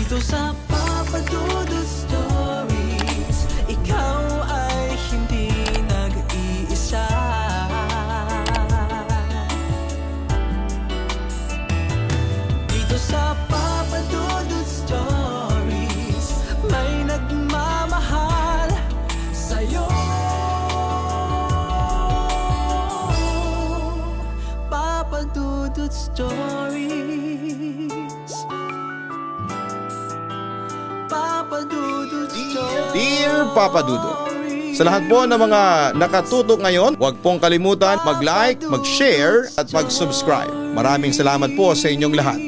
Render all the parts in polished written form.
Dito sa Papa Dudut Stories, ikaw ay hindi nag-iisa. Dito sa Papa Dudut Stories, may nagmamahal sa'yo. Papa Dudut Stories, Papa Dudut Stories. Dear Papa Dudut, sa lahat po ng mga nakatutok ngayon, huwag pong kalimutan mag-like, mag-share at mag-subscribe. Maraming salamat po sa inyong lahat.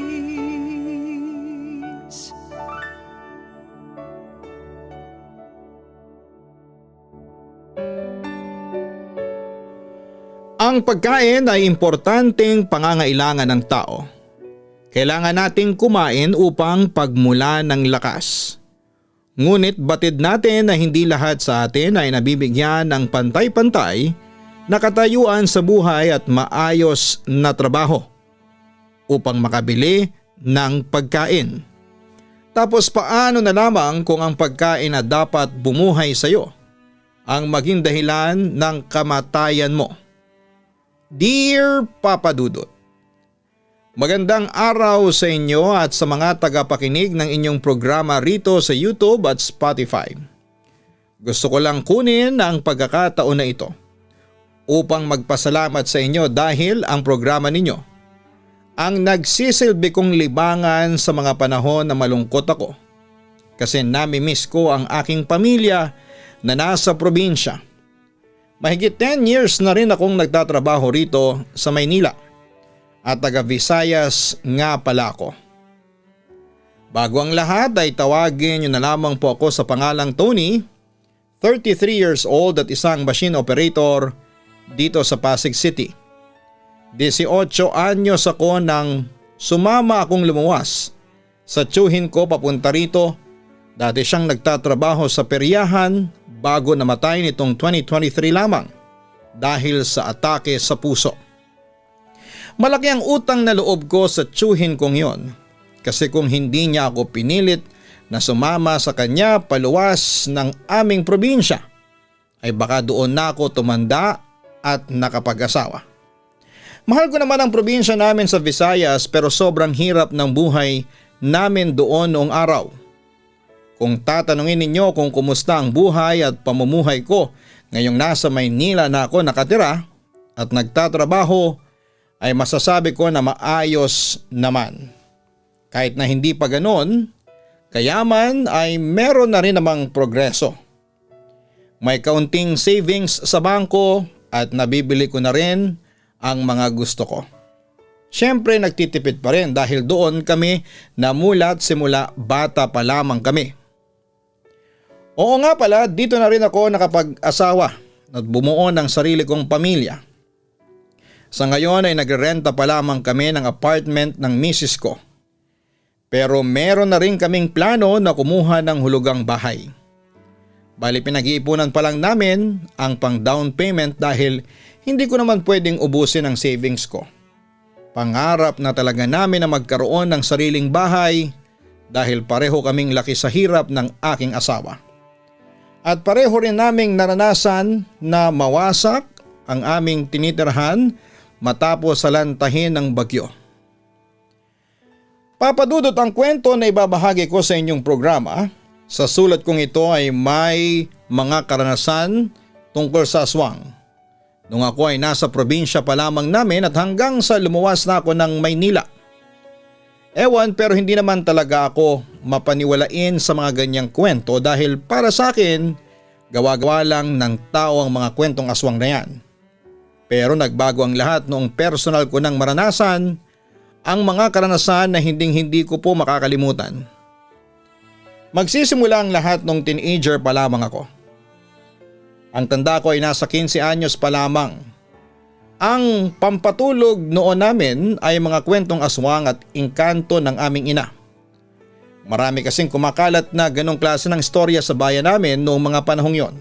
Ang pagkain ay importanteng pangangailangan ng tao. Kailangan nating kumain upang pagmula ng lakas. Ngunit batid natin na hindi lahat sa atin ay nabibigyan ng pantay-pantay na katayuan sa buhay at maayos na trabaho upang makabili ng pagkain. Tapos paano na lamang kung ang pagkain na dapat bumuhay sa iyo ang maging dahilan ng kamatayan mo? Dear Papa Dudut, magandang araw sa inyo at sa mga tagapakinig ng inyong programa rito sa YouTube at Spotify. Gusto ko lang kunin ang pagkakataon na ito upang magpasalamat sa inyo dahil ang programa ninyo ang nagsisilbi kong libangan sa mga panahon na malungkot ako kasi nami-miss ko ang aking pamilya na nasa probinsya. Mahigit 10 years na rin akong nagtatrabaho rito sa Maynila at taga Visayas nga pala ako. Bago ang lahat ay tawagin niyo na lamang po ako sa pangalang Tony, 33 years old at isang machine operator dito sa Pasig City. 18 anyos ako nang sumama akong lumuwas sa tiyuhin ko papunta rito. Dati siyang nagtatrabaho sa peryahan bago namatay nitong 2023 lamang dahil sa atake sa puso. Malaki ang utang na loob ko sa tiyuhin kong yon kasi kung hindi niya ako pinilit na sumama sa kanya paluwas ng aming probinsya ay baka doon na ako tumanda at nakapag-asawa. Mahal ko naman ang probinsya namin sa Visayas pero sobrang hirap ng buhay namin doon noong araw. Kung tatanungin ninyo kung kumusta ang buhay at pamumuhay ko ngayong nasa Maynila na ako nakatira at nagtatrabaho, ay masasabi ko na maayos naman. Kahit na hindi pa ganon, kayaman ay meron na rin namang progreso. May kaunting savings sa bangko at nabibili ko na rin ang mga gusto ko. Siyempre nagtitipid pa rin dahil doon kami namulat simula bata pa lamang kami. Oo nga pala, dito na rin ako nakapag-asawa at bumuo ng sarili kong pamilya. Sa ngayon ay nagrerenta pa lamang kami ng apartment ng misis ko. Pero meron na rin kaming plano na kumuha ng hulugang bahay. Bali pinag-iipunan pa lang namin ang pang down payment dahil hindi ko naman pwedeng ubusin ang savings ko. Pangarap na talaga namin na magkaroon ng sariling bahay dahil pareho kaming laki sa hirap ng aking asawa. At pareho rin naming naranasan na mawasak ang aming tinitirhan matapos salantahin ng bagyo. Papa Dudut, ang kwento na ibabahagi ko sa inyong programa, sa sulat kong ito ay may mga karanasan tungkol sa aswang. Nung ako ay nasa probinsya pa lamang namin at hanggang sa lumuwas na ako ng Maynila. Ewan pero hindi naman talaga ako mapaniwalain sa mga ganyang kwento dahil para sa akin, gawa-gawa lang ng tao ang mga kwentong aswang na yan. Pero nagbago ang lahat noong personal ko nang maranasan ang mga karanasan na hindi ko po makakalimutan. Magsisimula ang lahat nung teenager pa lamang ako. Ang tanda ko ay nasa 15 anyos pa lamang. Ang pampatulog noon namin ay mga kwentong aswang at engkanto ng aming ina. Marami kasing kumakalat na ganong klase ng istorya sa bayan namin noong mga panahong yon.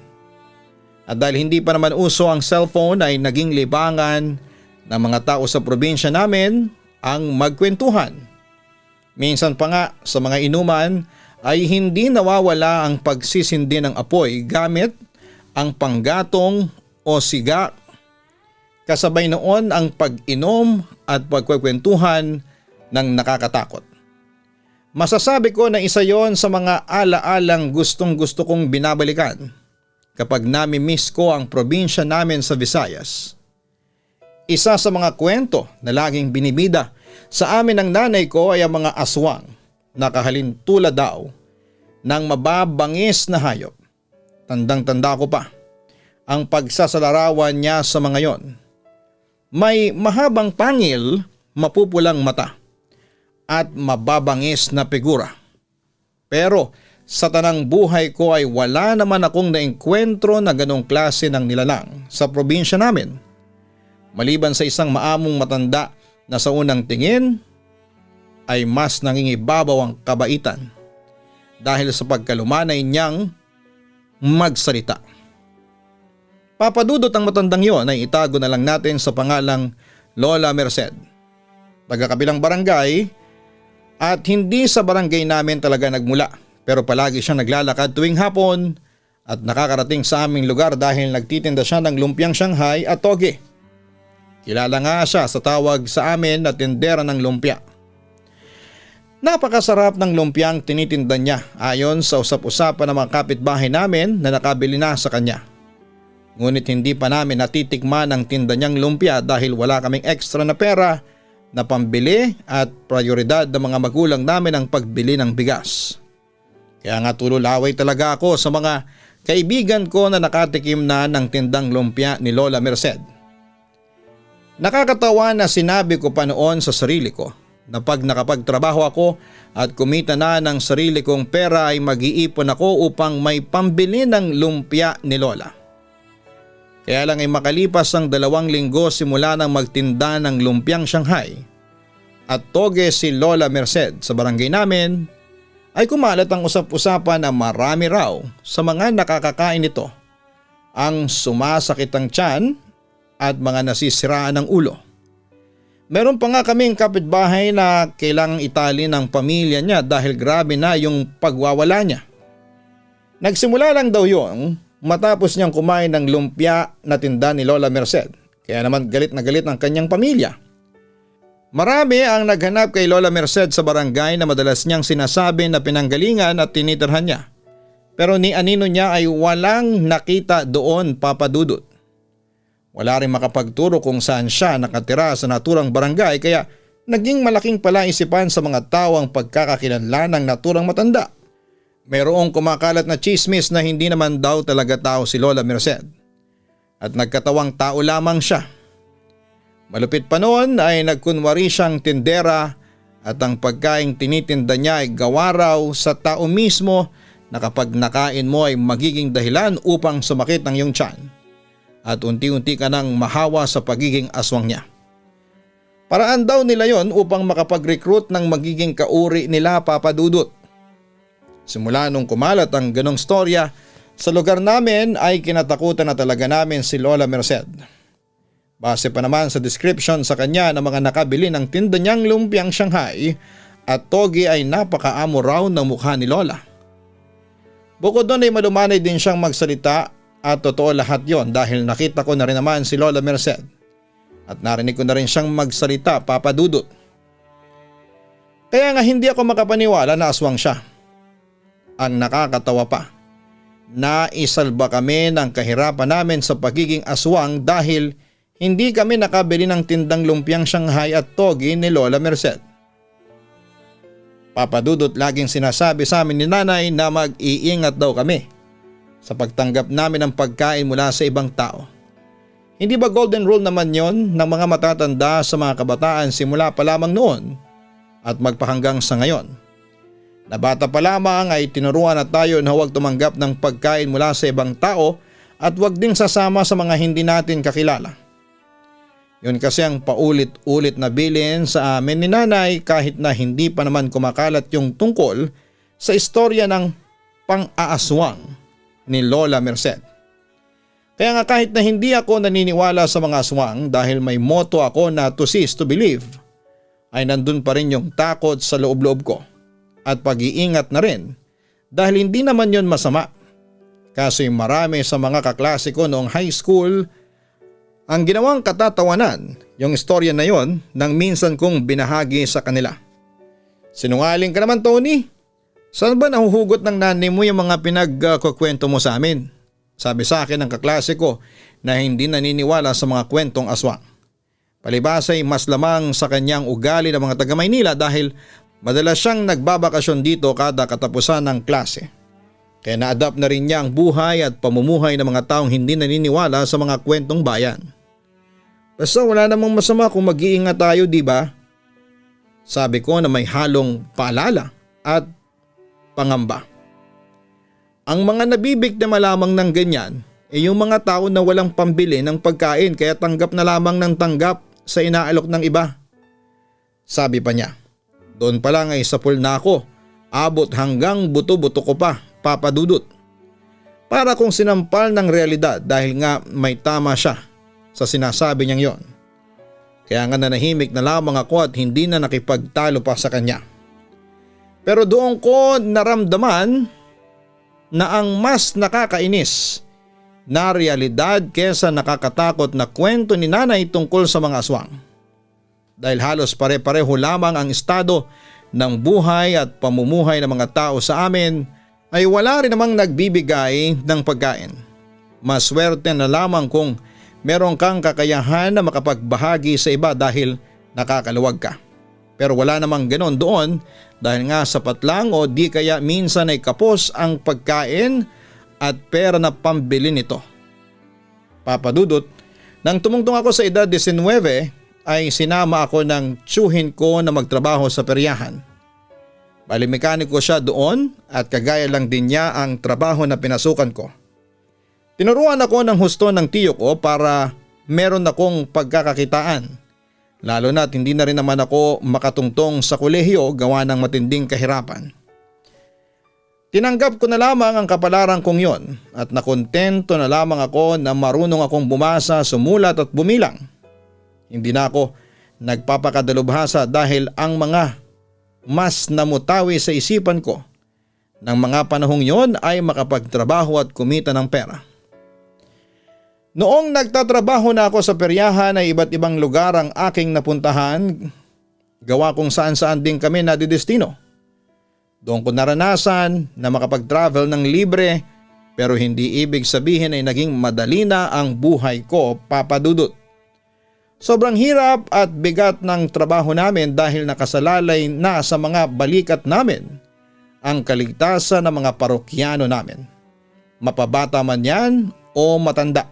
At dahil hindi pa naman uso ang cellphone ay naging libangan ng mga tao sa probinsya namin ang magkwentuhan. Minsan pa nga sa mga inuman ay hindi nawawala ang pagsisindi ng apoy gamit ang panggatong o siga. Kasabay noon ang pag-inom at pagkwekwentuhan ng nakakatakot. Masasabi ko na isa yon sa mga alaalang gustong-gusto kong binabalikan kapag nami-miss ko ang probinsya namin sa Visayas. Isa sa mga kwento na laging binibida sa amin ng nanay ko ay ang mga aswang na kahalintulad daw ng mababangis na hayop. Tandang-tanda ko pa ang pagsasalarawan niya sa mga yon. May mahabang pangil, mapupulang mata at mababangis na figura. Pero sa tanang buhay ko ay wala naman akong naengkwentro na ganong klase ng nilalang sa probinsya namin. Maliban sa isang maamong matanda na sa unang tingin ay mas nangingibabaw ang kabaitan dahil sa pagkalumanay niyang magsalita. Papadudot ang matandang yon ay itago na lang natin sa pangalang Lola Merced. Taga-kabilang barangay at hindi sa barangay namin talaga nagmula, pero palagi siyang naglalakad tuwing hapon at nakakarating sa aming lugar dahil nagtitinda siya ng lumpiang Shanghai at toge. Kilala nga siya sa tawag sa amin na tindera ng lumpia. Napakasarap ng lumpiang tinitinda niya ayon sa usap-usapan ng mga kapitbahay namin na nakabili na sa kanya. Ngunit hindi pa namin natitikman ang tinda niyang lumpia dahil wala kaming extra na pera na pambili at prioridad ng mga magulang namin ang pagbili ng bigas. Kaya nga tululaway talaga ako sa mga kaibigan ko na nakatikim na ng tindang lumpia ni Lola Merced. Nakakatawa na sinabi ko pa noon sa sarili ko na pag nakapagtrabaho ako at kumita na ng sarili kong pera ay mag-iipon ako upang may pambili ng lumpia ni Lola. Kaya lang ay makalipas ang 2 linggo simula nang magtinda ng lumpiang Shanghai at toge si Lola Merced sa barangay namin, ay kumalat ang usap-usapan na marami raw sa mga nakakakain nito ang sumasakit ang tiyan at mga nasisiraan ng ulo. Meron pa nga kaming kapitbahay na kailangang itali ng pamilya niya dahil grabe na yung pagwawala niya. Nagsimula lang daw yung matapos niyang kumain ng lumpia na tinda ni Lola Merced, kaya naman galit na galit ang kanyang pamilya. Marami ang naghanap kay Lola Merced sa barangay na madalas niyang sinasabi na pinanggalingan at tinitirhan niya. Pero ni anino niya ay walang nakita doon, papadudot. Wala rin makapagturo kung saan siya nakatira sa naturang barangay kaya naging malaking palaisipan sa mga tao ang pagkakakilanlan ng naturang matanda. Mayroong kumakalat na chismis na hindi naman daw talaga tao si Lola Merced at nagkatawang tao lamang siya. Malupit pa noon ay nagkunwari siyang tindera at ang pagkaing tinitinda niya ay gawa raw sa tao mismo na kapag nakain mo ay magiging dahilan upang sumakit ang iyong tiyan at unti-unti ka nang mahawa sa pagiging aswang niya. Paraan daw nila yon upang makapag-recruit ng magiging kauri nila, papadudot. Simula nung kumalat ang ganong storya sa lugar namin ay kinatakutan na talaga namin si Lola Merced. Base pa naman sa description sa kanya ng mga nakabili ng tinda niyang lumpiang Shanghai at toge ay napakaamo raw ng mukha ni Lola. Bukod doon ay malumanay din siyang magsalita at totoo lahat yon dahil nakita ko na rin naman si Lola Merced at narinig ko na rin siyang magsalita, papadudot. Kaya nga hindi ako makapaniwala na aswang siya. Ang nakakatawa pa, naisalba kami ng kahirapan namin sa pagiging aswang dahil hindi kami nakabili ng tindang lumpiang Shanghai at toge ni Lola Merced. Papadudot, laging sinasabi sa amin ni nanay na mag-iingat daw kami sa pagtanggap namin ng pagkain mula sa ibang tao. Hindi ba golden rule naman yon ng mga matatanda sa mga kabataan simula pa lamang noon at magpahanggang sa ngayon? Na bata pa lamang ay tinuruan na tayo na huwag tumanggap ng pagkain mula sa ibang tao at huwag ding sasama sa mga hindi natin kakilala. Yun kasi ang paulit-ulit na bilin sa amin ni nanay kahit na hindi pa naman kumakalat yung tungkol sa istorya ng pang-aaswang ni Lola Merced. Kaya nga kahit na hindi ako naniniwala sa mga aswang dahil may motto ako na to see is to believe, ay nandun pa rin yung takot sa loob-loob ko at pag-iingat na rin dahil hindi naman yon masama. Kasi marami sa mga kaklase ko noong high school ang ginawang katatawanan yung istorya na yon nang minsan kong binahagi sa kanila. Sinungaling ka naman, Tony. Saan ba nahuhugot ng nanay mo yung mga pinagkukwento mo sa amin? Sabi sa akin ng kaklase ko na hindi naniniwala sa mga kwentong aswang. Palibhas ay mas lamang sa kanyang ugali ng mga taga Maynila dahil madalas siyang nagbabakasyon dito kada katapusan ng klase. Kaya na-adapt na rin niya ang buhay at pamumuhay ng mga taong hindi naniniwala sa mga kwentong bayan. Basta wala namang masama kung mag-iingat tayo, di ba? Sabi ko na may halong paalala at pangamba. Ang mga nabibiktima lamang ng ganyan ay yung mga tao na walang pambili ng pagkain kaya tanggap na lamang ng tanggap sa inaalok ng iba. Sabi pa niya, doon pa lang ay sapul na ako, abot hanggang buto-buto ko pa, Papa Dudut. Para kung sinampal ng realidad dahil nga may tama siya sa sinasabi niyang yon. Kaya nga nanahimik na lamang ako at hindi na nakipagtalo pa sa kanya. Pero doon ko naramdaman na ang mas nakakainis na realidad kesa nakakatakot na kwento ni nanay tungkol sa mga aswang. Dahil halos pare-pareho lamang ang estado ng buhay at pamumuhay ng mga tao sa amin ay wala rin namang nagbibigay ng pagkain. Maswerte na lamang kung meron kang kakayahan na makapagbahagi sa iba dahil nakakaluwag ka. Pero wala namang ganon doon dahil nga sapat lang o di kaya minsan ay kapos ang pagkain at pera na pambili nito. Papa Dudut, nang tumungtong ako sa edad 19 ay sinama ako ng tiyuhin ko na magtrabaho sa peryahan. Bali mekaniko siya doon at kagaya lang din niya ang trabaho na pinasukan ko. Tinuruan ako ng husto ng tiyo ko para meron akong pagkakakitaan. Lalo na't hindi na rin naman ako makatungtong sa kolehiyo gawa ng matinding kahirapan. Tinanggap ko na lamang ang kapalaran kong yon at nakontento na lamang ako na marunong akong bumasa, sumulat at bumilang. Hindi na ako nagpapakadalubhasa dahil ang mga mas namutawi sa isipan ko ng mga panahong yon ay makapagtrabaho at kumita ng pera. Noong nagtatrabaho na ako sa peryahan ay iba't ibang lugar ang aking napuntahan, gawa kung saan-saan din kami nadidestino. Doon ko naranasan na makapag-travel ng libre pero hindi ibig sabihin ay naging madali na ang buhay ko, Papa Dudut. Sobrang hirap at bigat ng trabaho namin dahil nakasalalay na sa mga balikat namin ang kaligtasan ng mga parokyano namin. Mapabata man yan o matanda.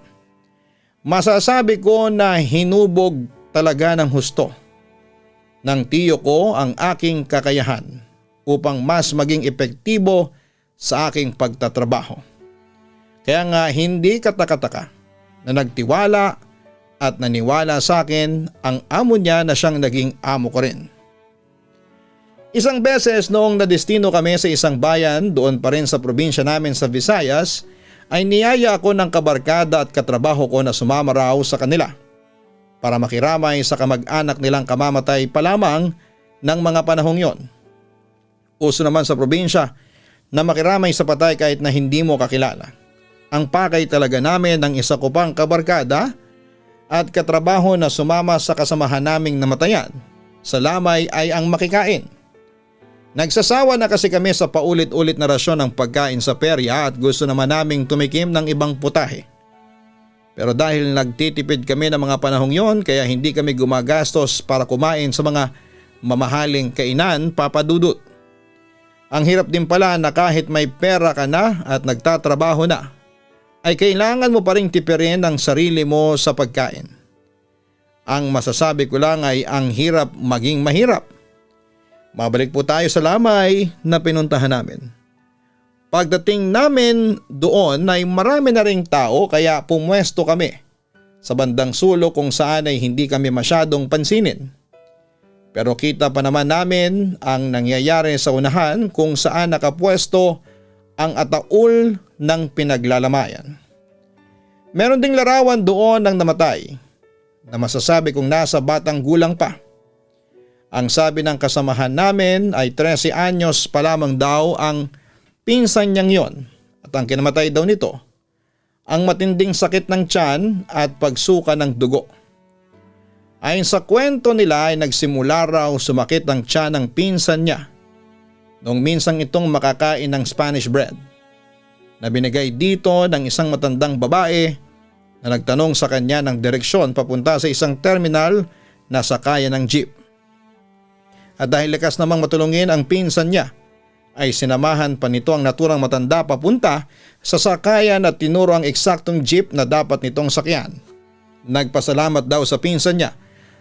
Masasabi ko na hinubog talaga ng husto ng tiyo ko ang aking kakayahan upang mas maging epektibo sa aking pagtatrabaho. Kaya nga hindi katakataka na nagtiwala at naniwala sa akin ang amo niya na siyang naging amo ko rin. Isang beses noong nadestino kami sa isang bayan doon pa rin sa probinsya namin sa Visayas ay niyaya ako ng kabarkada at katrabaho ko na sumama raw sa kanila para makiramay sa kamag-anak nilang kamamatay pa lamang ng mga panahong yon. Uso naman sa probinsya na makiramay sa patay kahit na hindi mo kakilala. Ang pakay talaga namin ng isa ko pang kabarkada at katrabaho na sumama sa kasamahan naming namatayan sa lamay ay ang makikain. Nagsasawa na kasi kami sa paulit-ulit na rasyon ng pagkain sa perya at gusto naman naming tumikim ng ibang putahe. Pero dahil nagtitipid kami ng mga panahong yon kaya hindi kami gumagastos para kumain sa mga mamahaling kainan, Papa Dudut. Ang hirap din pala na kahit may pera ka na at nagtatrabaho na, ay kailangan mo pa ring tipirin ang sarili mo sa pagkain. Ang masasabi ko lang ay ang hirap maging mahirap. Mabalik po tayo sa lamay na pinuntahan namin. Pagdating namin doon ay marami na ring tao kaya pumwesto kami sa bandang sulok kung saan ay hindi kami masyadong pansinin. Pero kita pa naman namin ang nangyayari sa unahan kung saan nakapwesto ang ataul ng pinaglalamayan. Meron ding larawan doon ng namatay na masasabi kong nasa batang gulang pa. Ang sabi ng kasamahan namin ay 13 anyos pa lamang daw ang pinsan niyang yon at ang kinamatay daw nito ang matinding sakit ng tiyan at pagsuka ng dugo. Ayon sa kwento nila ay nagsimula raw sumakit ang tiyan ng pinsan niya noong minsang itong makakain ng Spanish bread na binigay dito ng isang matandang babae na nagtanong sa kanya ng direksyon papunta sa isang terminal na sakayan ng jeep. At dahil likas namang matulungin ang pinsan niya, ay sinamahan pa nito ang naturang matanda papunta sa sakayan at tinuro ang eksaktong jeep na dapat nitong sakyan. Nagpasalamat daw sa pinsan niya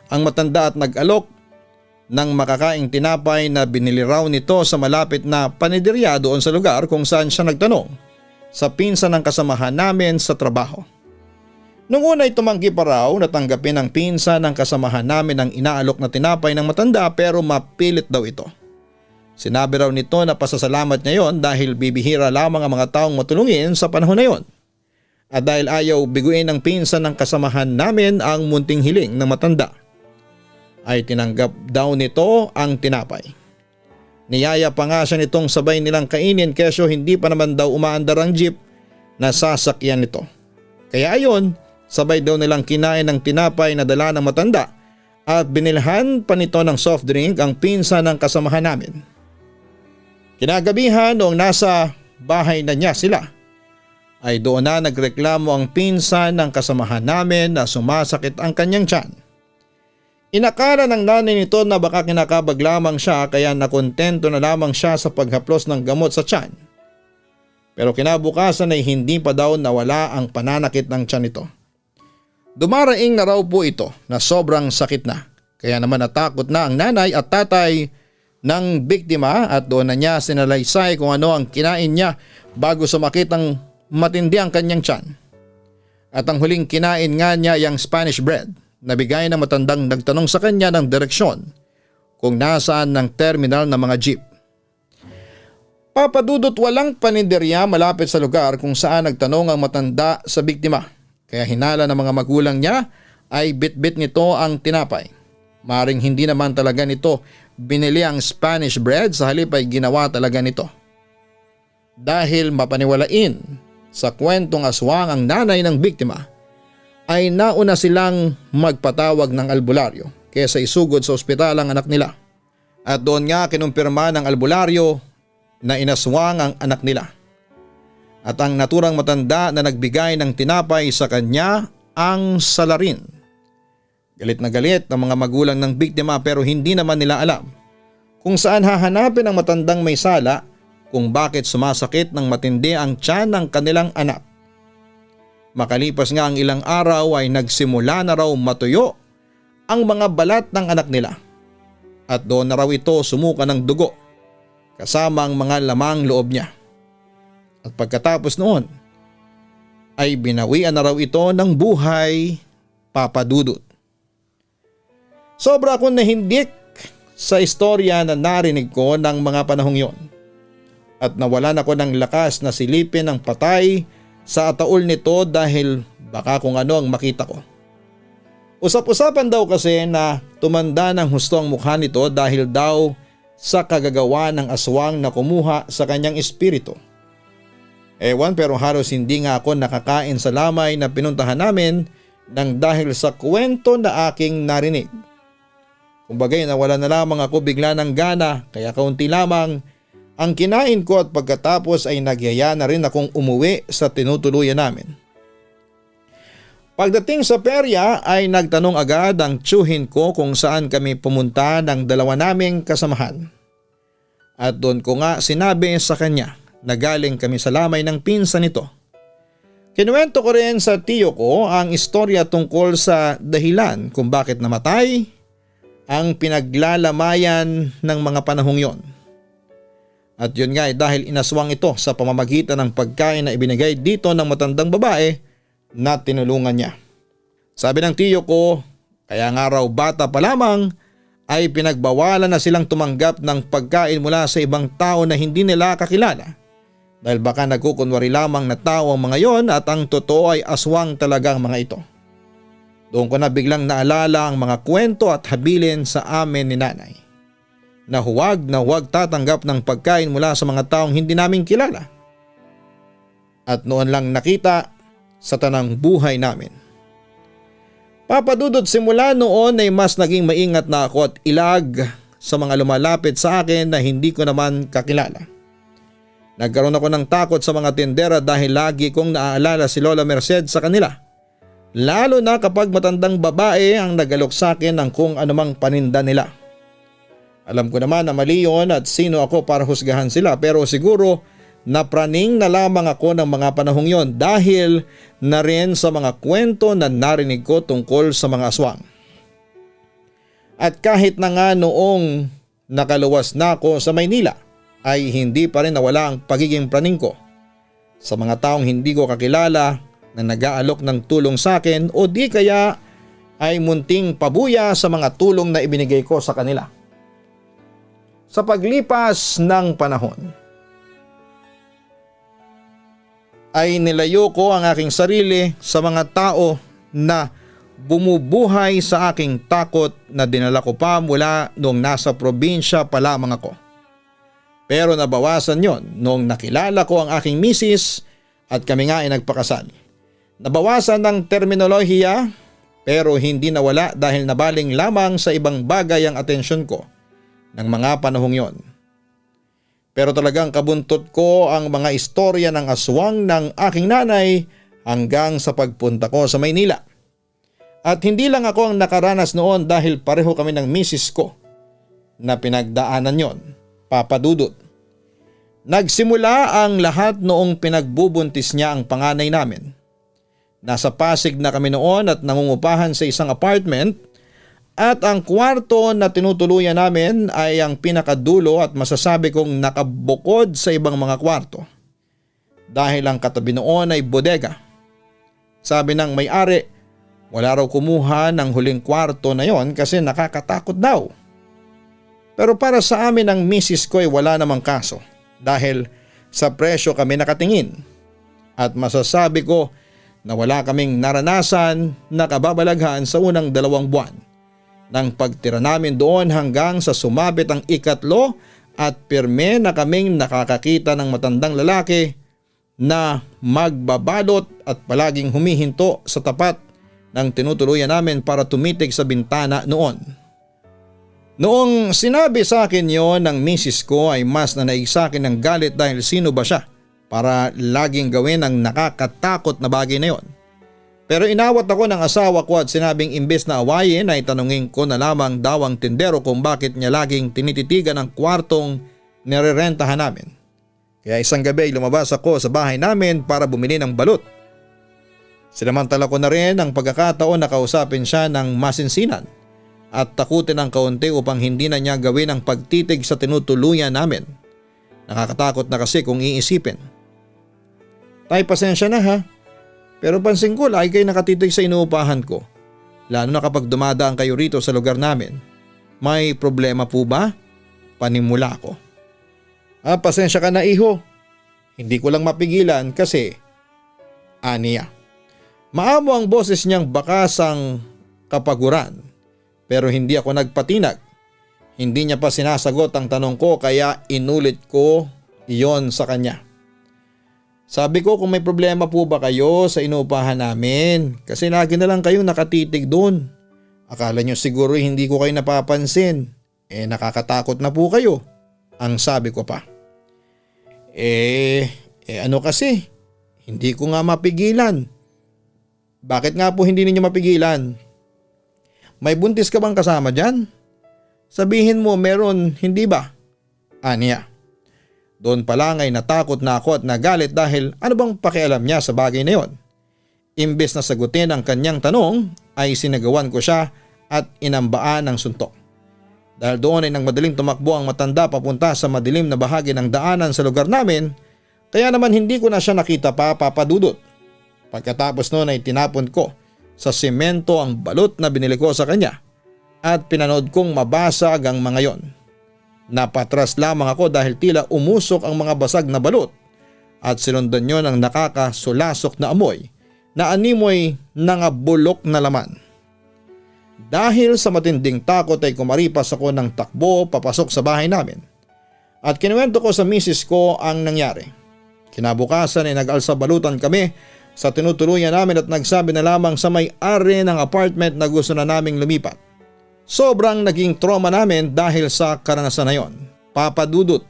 ang matanda at nag-alok ng makakaing tinapay na binili raw nito sa malapit na paniderya doon sa lugar kung saan siya nagtanong sa pinsan ng kasamahan namin sa trabaho. Noong una ay tumanggi pa raw na tanggapin ng pinsan ng kasamahan namin ang inaalok na tinapay ng matanda pero mapilit daw ito. Sinabi raw nito na pasasalamat niya yon dahil bibihira lamang ang mga taong matulungin sa panahon na yon. At dahil ayaw biguin ng pinsan ng kasamahan namin ang munting hiling ng matanda, ay tinanggap daw nito ang tinapay. Niyaya pa nga siya nitong sabay nilang kainin kesyo hindi pa naman daw umaandar ang jeep na sasakyan nito. Kaya ayon, sabay daw nilang kinain ng tinapay na dala ng matanda at binilhan pa nito ng soft drink ang pinsan ng kasamahan namin. Kinagabihan noong nasa bahay na niya sila, ay doon na nagreklamo ang pinsan ng kasamahan namin na sumasakit ang kanyang tiyan. Inakala ng nanay nito na baka kinakabag lamang siya kaya nakontento na lamang siya sa paghaplos ng gamot sa tiyan. Pero kinabukasan ay hindi pa daw nawala ang pananakit ng tiyan nito. Dumaraing na raw po ito na sobrang sakit na, kaya naman natakot na ang nanay at tatay ng biktima at doon na niya sinalaysay kung ano ang kinain niya bago sumakit ang matindi ang kanyang tiyan. At ang huling kinain nga niya yung Spanish bread na bigay ng matandang nagtanong sa kanya ng direksyon kung nasaan ng terminal ng mga jeep. Papadudot walang paninderya malapit sa lugar kung saan nagtanong ang matanda sa biktima. Kaya hinala ng mga magulang niya ay bitbit nito ang tinapay. Maring hindi naman talaga nito binili ang Spanish bread, sa halip ay ginawa talaga nito. Dahil mapaniwalain sa kwentong aswang ang nanay ng biktima, ay nauna silang magpatawag ng albularyo kaysa isugod sa ospital ang anak nila. At doon nga kinumpirma ng albularyo na inaswang ang anak nila. At ang naturang matanda na nagbigay ng tinapay sa kanya ang salarin. Galit na galit ang mga magulang ng biktima pero hindi naman nila alam kung saan hahanapin ang matandang may sala kung bakit sumasakit ng matindi ang tiyan ng kanilang anak. Makalipas nga ang ilang araw ay nagsimula na raw matuyo ang mga balat ng anak nila. At doon na raw ito sumuka ng dugo kasama ang mga lamang loob niya. At pagkatapos noon ay binawian na raw ito ng buhay, Papa Dudut. Sobra akong nahindik sa istorya na narinig ko ng mga panahong yon. At nawalan ako ng lakas na silipin ang patay sa ataol nito dahil baka kung ano ang makita ko. Usap-usapan daw kasi na tumanda ng husto ang mukha nito dahil daw sa kagagawa ng aswang na kumuha sa kanyang espiritu. Ewan pero halos hindi nga ako nakakain sa lamay na pinuntahan namin nang dahil sa kwento na aking narinig. Kumbagay nawala na lamang ako bigla ng gana kaya kaunti lamang ang kinain ko at pagkatapos ay nagyaya na rin akong umuwi sa tinutuluyan namin. Pagdating sa perya ay nagtanong agad ang tiyuhin ko kung saan kami pumunta ng dalawa naming kasamahan. At doon ko nga sinabi sa kanya na galing kami sa lamay ng pinsan nito. Kinuwento ko rin sa tiyo ko ang istorya tungkol sa dahilan kung bakit namatay ang pinaglalamayan ng mga panahong yon. At yun nga ay dahil inaswang ito sa pamamagitan ng pagkain na ibinigay dito ng matandang babae na tinulungan niya. Sabi ng tiyo ko, kaya nga raw bata pa lamang ay pinagbawalan na silang tumanggap ng pagkain mula sa ibang tao na hindi nila kakilala. Dahil baka nagkukunwari lamang na tao ang mga yon at ang totoo ay aswang talaga ang mga ito. Doon ko na biglang naalala ang mga kwento at habilin sa amin ni nanay na huwag tatanggap ng pagkain mula sa mga taong hindi namin kilala. At noon lang nakita sa tanang buhay namin. Papa Dudut, simula noon ay mas naging maingat na ako at ilag sa mga lumalapit sa akin na hindi ko naman kakilala. Nagkaroon ako ng takot sa mga tindera dahil lagi kong naaalala si Lola Merced sa kanila. Lalo na kapag matandang babae ang nagalok sa akin ng kung anumang paninda nila. Alam ko naman na mali yun at sino ako para husgahan sila, pero siguro napraning na lamang ako ng mga panahong yon dahil na rin sa mga kwento na narinig ko tungkol sa mga aswang. At kahit na nga noong nakaluwas na ako sa Maynila ay hindi pa rin nawala ang pagiging praning ko sa mga taong hindi ko kakilala na nag-aalok ng tulong sa akin o di kaya ay munting pabuya sa mga tulong na ibinigay ko sa kanila. Sa paglipas ng panahon ay nilayo ko ang aking sarili sa mga tao na bumubuhay sa aking takot na dinala ko pa mula noong nasa probinsya pa lamang ako. Pero nabawasan yon noong nakilala ko ang aking misis at kami nga ay nagpakasal. Nabawasan ng terminolohiya pero hindi nawala dahil nabaling lamang sa ibang bagay ang atensyon ko ng mga panahong yon. Pero talagang kabuntot ko ang mga istorya ng aswang ng aking nanay hanggang sa pagpunta ko sa Maynila. At hindi lang ako ang nakaranas noon dahil pareho kami ng misis ko na pinagdaanan yon, Papa Dudut. Nagsimula ang lahat noong pinagbubuntis niya ang panganay namin. Nasa Pasig na kami noon at nangungupahan sa isang apartment at ang kwarto na tinutuluyan namin ay ang pinakadulo at masasabi kong nakabukod sa ibang mga kwarto. Dahil ang katabi noon ay bodega. Sabi ng may-ari, wala raw kumuha ng huling kwarto na yon kasi nakakatakot daw. Pero para sa amin ang misis ko ay wala namang kaso dahil sa presyo kami nakatingin. At masasabi ko na wala kaming naranasan na kababalaghan sa unang 2 buwan ng pagtira namin doon hanggang sa sumabit ang 3 at pirme na kaming nakakakita ng matandang lalaki na magbabalot at palaging humihinto sa tapat ng tinutuluyan namin para tumitig sa bintana noon. Noong sinabi sa akin yon ng misis ko ay mas nanaig sa akin ng galit dahil sino ba siya para laging gawin ang nakakatakot na bagay na yon. Pero inawat ako ng asawa ko at sinabing imbes na awayin ay tanungin ko na lamang daw ang tindero kung bakit niya laging tinititigan ang kwartong nirerentahan namin. Kaya isang gabi ay lumabas ako sa bahay namin para bumili ng balot. Sinamantala ko na rin ang pagkakataon na kausapin siya ng masinsinan at takutin ng kaunti upang hindi na niya gawin ang pagtitig sa tinutuluyan namin. Nakakatakot na kasi kung iisipin. Tay, pasensya na ha. Pero pansin ko lagi kayo nakatitig sa inuupahan ko. Lalo na kapag dumadaan kayo rito sa lugar namin. May problema po ba? Panimula ko. Pasensya ka na iho. Hindi ko lang mapigilan kasi aniya. Maamo ang boses niyang bakasang kapaguran pero hindi ako nagpatinag. Hindi niya pa sinasagot ang tanong ko kaya inulit ko iyon sa kanya. Sabi ko kung may problema po ba kayo sa inuupahan namin kasi lagi na lang kayong nakatitig doon. Akala niyo siguro hindi ko kayo napapansin. Nakakatakot na po kayo. Ang sabi ko pa. Ano kasi? Hindi ko nga mapigilan. Bakit nga po hindi ninyo mapigilan? May buntis ka bang kasama dyan? Sabihin mo meron, hindi ba? Aniya. Doon pa lang ay natakot na ako at nagalit dahil ano bang pakialam niya sa bagay na yon. Imbes na sagutin ang kanyang tanong ay sinagawan ko siya at inambaan ng suntok. Dahil doon ay nang madaling tumakbo ang matanda papunta sa madilim na bahagi ng daanan sa lugar namin, kaya naman hindi ko na siya nakita pa, Papa Dudut. Pagkatapos noon ay tinapon ko sa semento ang balot na binili ko sa kanya at pinanood kong mabasag ang mga yon. Napatras lamang ako dahil tila umusok ang mga basag na balot at sinundan yon ang nakakasulasok na amoy na animoy ng bulok na laman. Dahil sa matinding takot ay kumaripas ako ng takbo papasok sa bahay namin. At kinuwento ko sa misis ko ang nangyari. Kinabukasan ay nag-alsabalutan kami sa tinutuluyan namin at nagsabi na lamang sa may-ari ng apartment na gusto na naming lumipat. Sobrang naging trauma namin dahil sa karanasan na yon. Papa Dudut,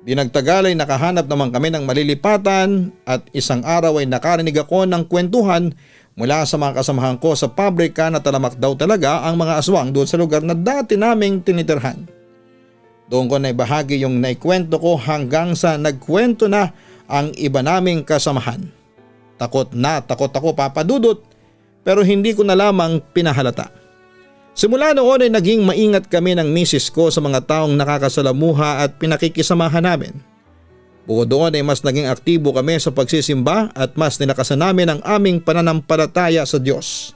di nagtagal ay nakahanap naman kami ng malilipatan at isang araw ay nakarinig ako ng kwentuhan mula sa mga kasamahan ko sa pabrika na talamak daw talaga ang mga aswang doon sa lugar na dati naming tinitirhan. Doon ko na ibahagi yung naikwento ko hanggang sa nagkwento na ang iba naming kasamahan. Takot ako, Papa Dudut, pero hindi ko na lamang pinahalata. Simula noon ay naging maingat kami ng misis ko sa mga taong nakakasalamuha at pinakikisamahan namin. Bukod doon ay mas naging aktibo kami sa pagsisimba at mas nilakasan namin ang aming pananampalataya sa Diyos.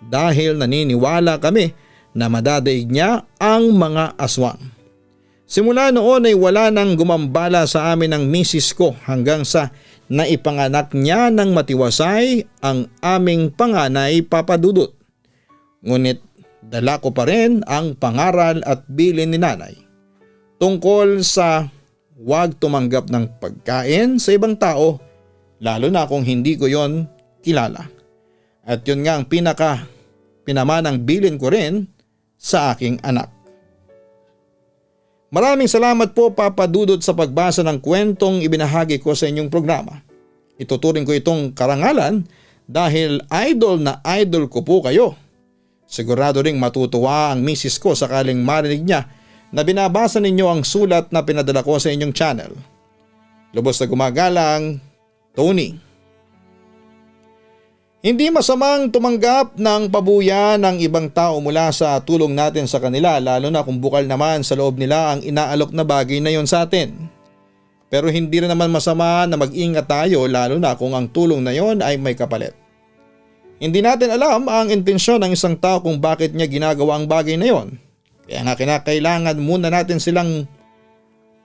Dahil naniniwala kami na madadaig niya ang mga aswang. Simula noon ay wala nang gumambala sa amin ng misis ko hanggang sa naipanganak niya ng matiwasay ang aming panganay, Papa Dudut. Ngunit dala ko pa rin ang pangaral at bilin ni nanay tungkol sa huwag tumanggap ng pagkain sa ibang tao, lalo na kung hindi ko yon kilala. At yun nga ang pinamanang bilin ko rin sa aking anak. Maraming salamat po, Papa Dudut, sa pagbasa ng kwentong ibinahagi ko sa inyong programa. Ituturing ko itong karangalan dahil idol na idol ko po kayo. Sigurado ring matutuwa ang misis ko sakaling marinig niya na binabasa ninyo ang sulat na pinadala ko sa inyong channel. Lubos na gumagalang, Tony. Hindi masamang tumanggap ng pabuya ng ibang tao mula sa tulong natin sa kanila, lalo na kung bukal naman sa loob nila ang inaalok na bagay na yon sa atin. Pero hindi rin naman masama na mag-ingat tayo, lalo na kung ang tulong na yon ay may kapalit. Hindi natin alam ang intensyon ng isang tao kung bakit niya ginagawa ang bagay na yon. Kaya nga kinakailangan muna natin silang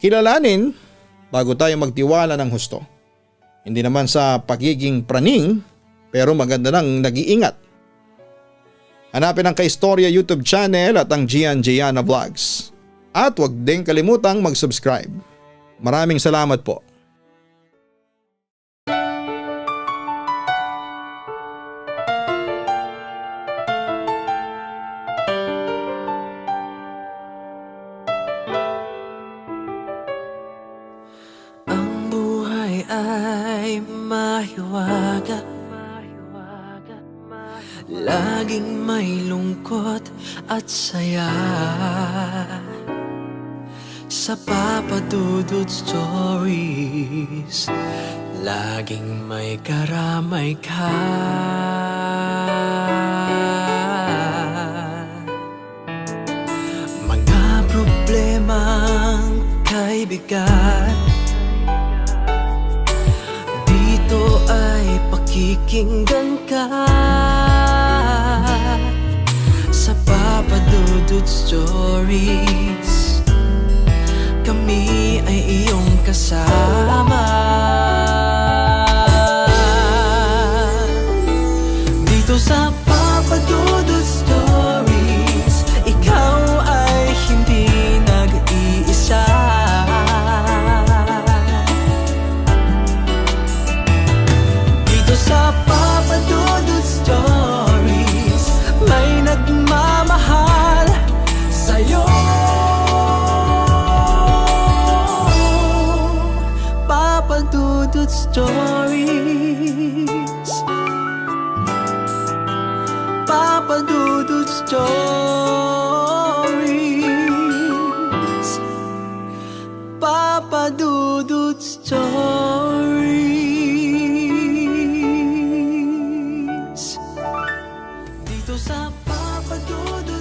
kilalanin bago tayo magtiwala ng husto. Hindi naman sa pagiging praning, pero maganda nang nag-iingat. Hanapin ang Kaistorya YouTube channel at ang Gian Gianna Vlogs. At huwag din kalimutang mag-subscribe. Maraming salamat po. Ang buhay ay mahiwaga, laging may lungkot at saya. Sa Papa Dudut Stories, laging may karamay ka. Mga problemang kaibigan, dito ay pakikinggan ka. Sa Papa Dudut Stories, kami ay iyong kasama. Dito sa Papa Dudut Stories, ikaw ay hindi nag-iisa. Dito sa Papa Dudut Stories, may nagmamahal sa'yo. Papa Dudut Stories, Papa Dudut Stories, Papa Dudut Stories. Dito sa Papa Dudut